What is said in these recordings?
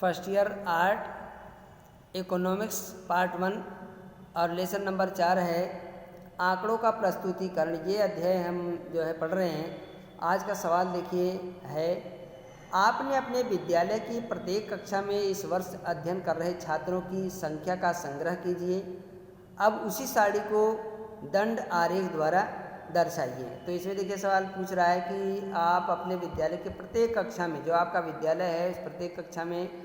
First year art economics part 1 और lesson number 4 है आंकड़ों का प्रस्तुतिकरण। ये अध्याय हम जो है पढ़ रहे हैं। आज का सवाल देखिए है, आपने अपने विद्यालय की प्रत्येक कक्षा में इस वर्ष अध्ययन कर रहे छात्रों की संख्या का संग्रह कीजिए। अब उसी सारणी को दंड आरेख द्वारा दर्शाइए। तो इसमें देखिए सवाल पूछ रहा है कि आप अपने विद्यालय के प्रत्येक कक्षा में, जो आपका विद्यालय है उस प्रत्येक कक्षा में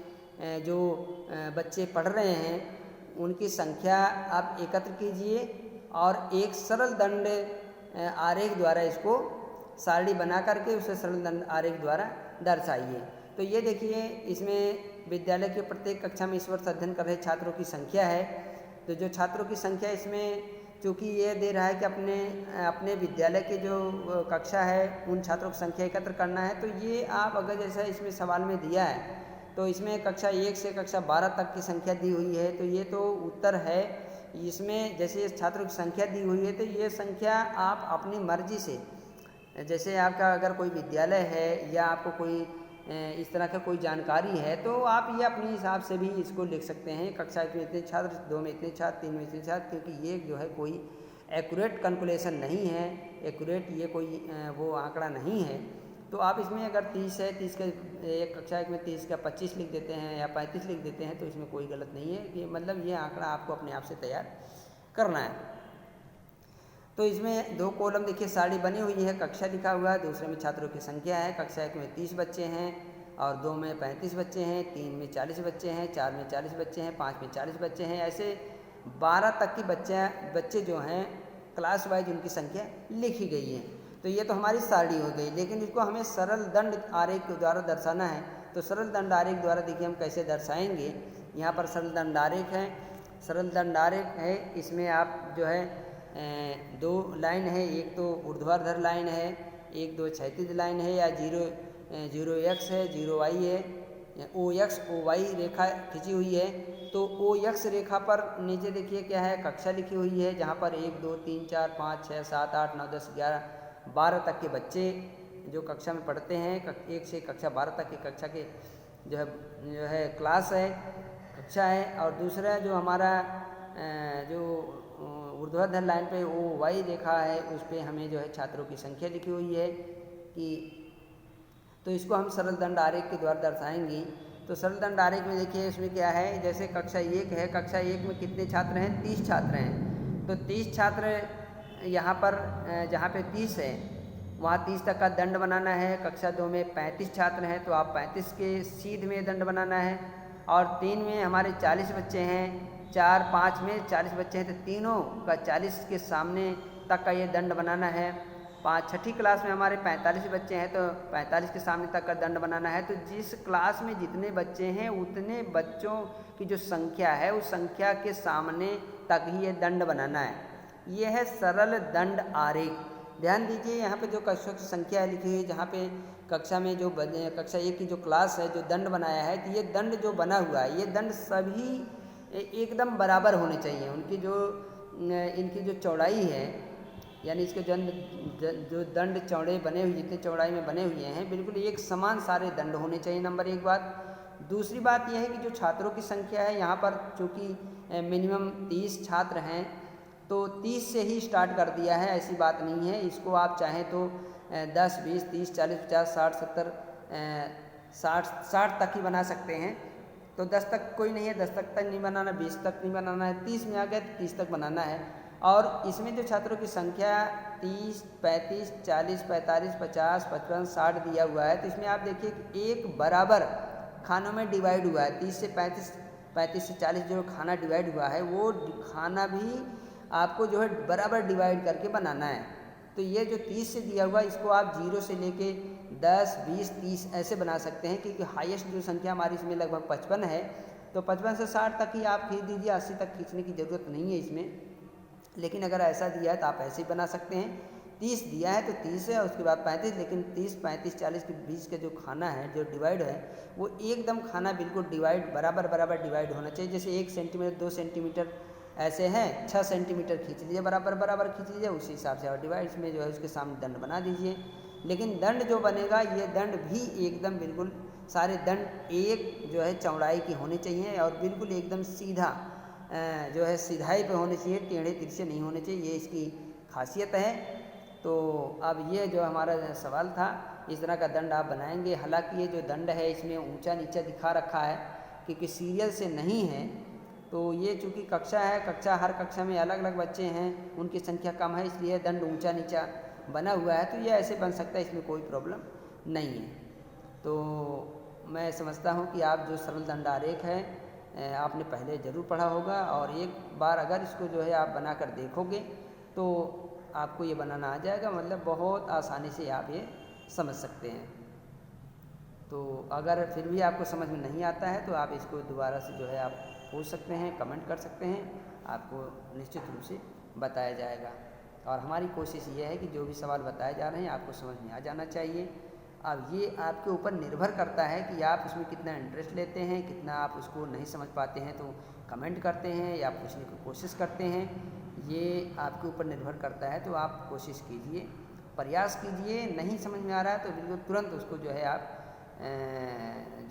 जो बच्चे पढ़ रहे हैं उनकी संख्या आप एकत्र कीजिए और एक सरल दंड आरेख द्वारा इसको सारणी बना करके उसे सरल दंड आरेख द्वारा दर्शाइए। तो ये देखिए इसमें विद्यालय के प्रत्येक कक्षा में इस वर्ष अध्ययन कर रहे छात्रों की संख्या है। तो जो छात्रों की संख्या इसमें चूँकि ये दे रहा है कि अपने विद्यालय के जो कक्षा है उन छात्रों की संख्या एकत्र करना है। तो ये आप अगर जैसा इसमें सवाल में दिया है तो इसमें कक्षा 1 से कक्षा 12 तक की संख्या दी हुई है। तो ये तो उत्तर है। इसमें जैसे छात्रों की संख्या दी हुई है तो ये संख्या आप अपनी मर्जी से, जैसे आपका अगर कोई विद्यालय है या आपको कोई इस तरह का कोई जानकारी है तो आप ये अपने हिसाब से भी इसको लिख सकते हैं। कक्षा में इतने छात्र, 2 में इतने छात्र, 3 में इतने छात्र, क्योंकि ये जो है कोई एक्यूरेट कैलकुलेशन नहीं है, एक्यूरेट ये कोई वो आंकड़ा नहीं है। तो आप इसमें अगर 30 है, 30 का एक कक्षा एक में 30 का 25 लिख देते हैं या 35 लिख देते हैं तो इसमें कोई गलत नहीं है कि मतलब ये आंकड़ा आपको अपने आप से तैयार करना है। तो इसमें 2 कॉलम देखिए सारणी बनी हुई है, कक्षा लिखा हुआ है, दूसरे में छात्रों की संख्या है। कक्षा 1 में 30 बच्चे हैं और 2 में 35 बच्चे हैं, 3 में 40 बच्चे हैं, 4 में 40 बच्चे हैं, 5 में 40 बच्चे हैं। ऐसे 12 तक की बच्चे जो हैं क्लास वाइज उनकी संख्या लिखी गई है। तो ये तो हमारी सारणी हो गई, लेकिन इसको हमें सरल दंड आरेख के द्वारा दर्शाना है। तो सरल दंड आरेख द्वारा देखिए हम कैसे दर्शाएंगे। यहाँ पर सरल दंड आरेख है, सरल दंड आरेख है। इसमें आप जो है 2 लाइन है, एक तो ऊर्ध्वाधर लाइन है, एक 2 क्षैतिज लाइन है, या 0x है, 0y है, OX OY रेखा खींची हुई है। तो OX रेखा पर नीचे देखिए क्या है, कक्षा लिखी हुई है जहाँ पर 1 2 3 4 5 6 7 8 9 10 11 12 तक के बच्चे जो कक्षा में पढ़ते हैं, 1 से कक्षा 12 तक की कक्षा के जो है क्लास है, कक्षा है। और दूसरा जो हमारा जो ऊर्ध्वाधर लाइन पे OY रेखा है उस पर हमें जो है छात्रों की संख्या लिखी हुई है कि तो इसको हम सरल दंड आरेख के द्वारा दर्शाएंगे। तो सरल दंड आरेख में देखिए इसमें क्या है, जैसे कक्षा 1 है, कक्षा 1 में कितने छात्र हैं, 30 छात्र हैं। तो 30 छात्र यहाँ पर जहाँ पे 30 है वहाँ 30 तक का दंड बनाना है। कक्षा 2 में 35 छात्र हैं तो आप 35 के सीध में दंड बनाना है। और 3 में हमारे 40 बच्चे हैं, 4 5 में 40 बच्चे हैं तो तीनों का 40 के सामने तक का ये दंड बनाना है। 6ठी क्लास में हमारे 45 बच्चे हैं तो 45 के सामने तक का दंड बनाना है। तो जिस क्लास में जितने बच्चे हैं उतने बच्चों की जो संख्या है उस संख्या के सामने तक ही ये दंड बनाना है। ये है सरल दंड आरेख। ध्यान दीजिए यहाँ पे जो कक्षा की संख्या लिखी हुई है, जहाँ पे कक्षा में जो कक्षा 1 की जो क्लास है जो दंड बनाया है, तो ये दंड जो बना हुआ है ये दंड सभी एकदम बराबर होने चाहिए। इनकी जो चौड़ाई है, यानी इसके जो दंड चौड़े बने हुए, जितने चौड़ाई में बने हुए हैं बिल्कुल एक समान सारे दंड होने चाहिए, नंबर 1 बात। दूसरी बात यह है कि जो छात्रों की संख्या है यहाँ पर चूँकि मिनिमम 30 छात्र हैं तो 30 से ही स्टार्ट कर दिया है, ऐसी बात नहीं है। इसको आप चाहें तो 10 20 30 40 50 60 70 60 तक ही बना सकते हैं। तो 10 तक कोई नहीं है, 10 तक नहीं बनाना, 20 तक नहीं बनाना है, 30 में आ गया तो 30 तक बनाना है। और इसमें जो छात्रों की संख्या 30 35 40 45 50 55 60 दिया हुआ है। तो इसमें आप देखिए कि एक बराबर खानों में डिवाइड हुआ है। 30 से 35 35 से 40 जो खाना डिवाइड हुआ है वो खाना भी आपको जो है बराबर डिवाइड करके बनाना है। तो ये जो 30 से दिया हुआ इसको आप 0 से लेके 10 20 30 ऐसे बना सकते हैं, क्योंकि हाईएस्ट जो संख्या हमारी इसमें लगभग 55 है। तो 55 से 60 तक ही आप खींच दीजिए, 80 तक खींचने की ज़रूरत नहीं है इसमें। लेकिन अगर ऐसा दिया है तो आप ऐसे ही बना सकते हैं। 30 दिया है तो 30 है, उसके बाद 35, लेकिन 30 35 40 के बीच का जो खाना है जो डिवाइड है वो एकदम खाना बिल्कुल डिवाइड बराबर डिवाइड होना चाहिए। जैसे 1 सेंटीमीटर 2 सेंटीमीटर ऐसे हैं, 6 सेंटीमीटर खींच लीजिए, बराबर खींच लीजिए, उसी हिसाब से और डिवाइड्स में जो है उसके सामने दंड बना दीजिए। लेकिन दंड जो बनेगा ये दंड भी एकदम बिल्कुल सारे दंड एक जो है चौड़ाई की होने चाहिए और बिल्कुल एकदम सीधा जो है सीधाई पे होने चाहिए, टेढ़े तिरछे नहीं होने चाहिए, ये इसकी खासियत है। तो अब ये जो हमारा सवाल था, इस तरह का दंड आप बनाएंगे। हालांकि ये जो दंड है इसमें ऊंचा नीचा दिखा रखा है क्योंकि सीरियल से नहीं है, तो ये चूँकि कक्षा है, हर कक्षा में अलग अलग बच्चे हैं, उनकी संख्या कम है, इसलिए दंड ऊंचा नीचा बना हुआ है। तो ये ऐसे बन सकता है, इसमें कोई प्रॉब्लम नहीं है। तो मैं समझता हूँ कि आप जो सरल दंड आरेख है आपने पहले ज़रूर पढ़ा होगा, और एक बार अगर इसको जो है आप बना कर देखोगे तो आपको ये बनाना आ जाएगा, मतलब बहुत आसानी से आप ये समझ सकते हैं। तो अगर फिर भी आपको समझ में नहीं आता है तो आप इसको दोबारा से जो है आप पूछ सकते हैं, कमेंट कर सकते हैं, आपको निश्चित रूप से बताया जाएगा। और हमारी कोशिश ये है कि जो भी सवाल बताए जा रहे हैं आपको समझ में आ जाना चाहिए। अब ये आपके ऊपर निर्भर करता है कि आप उसमें कितना इंटरेस्ट लेते हैं, कितना आप उसको नहीं समझ पाते हैं तो कमेंट करते हैं या पूछने की कोशिश करते हैं, ये आपके ऊपर निर्भर करता है। तो आप कोशिश कीजिए, प्रयास कीजिए। नहीं समझ में आ रहा है तो बिल्कुल तुरंत उसको जो है आप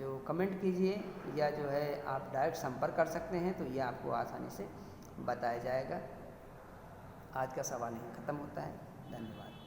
जो कमेंट कीजिए या जो है आप डायरेक्ट संपर्क कर सकते हैं, तो ये आपको आसानी से बताया जाएगा। आज का सवाल यहीं ख़त्म होता है। धन्यवाद।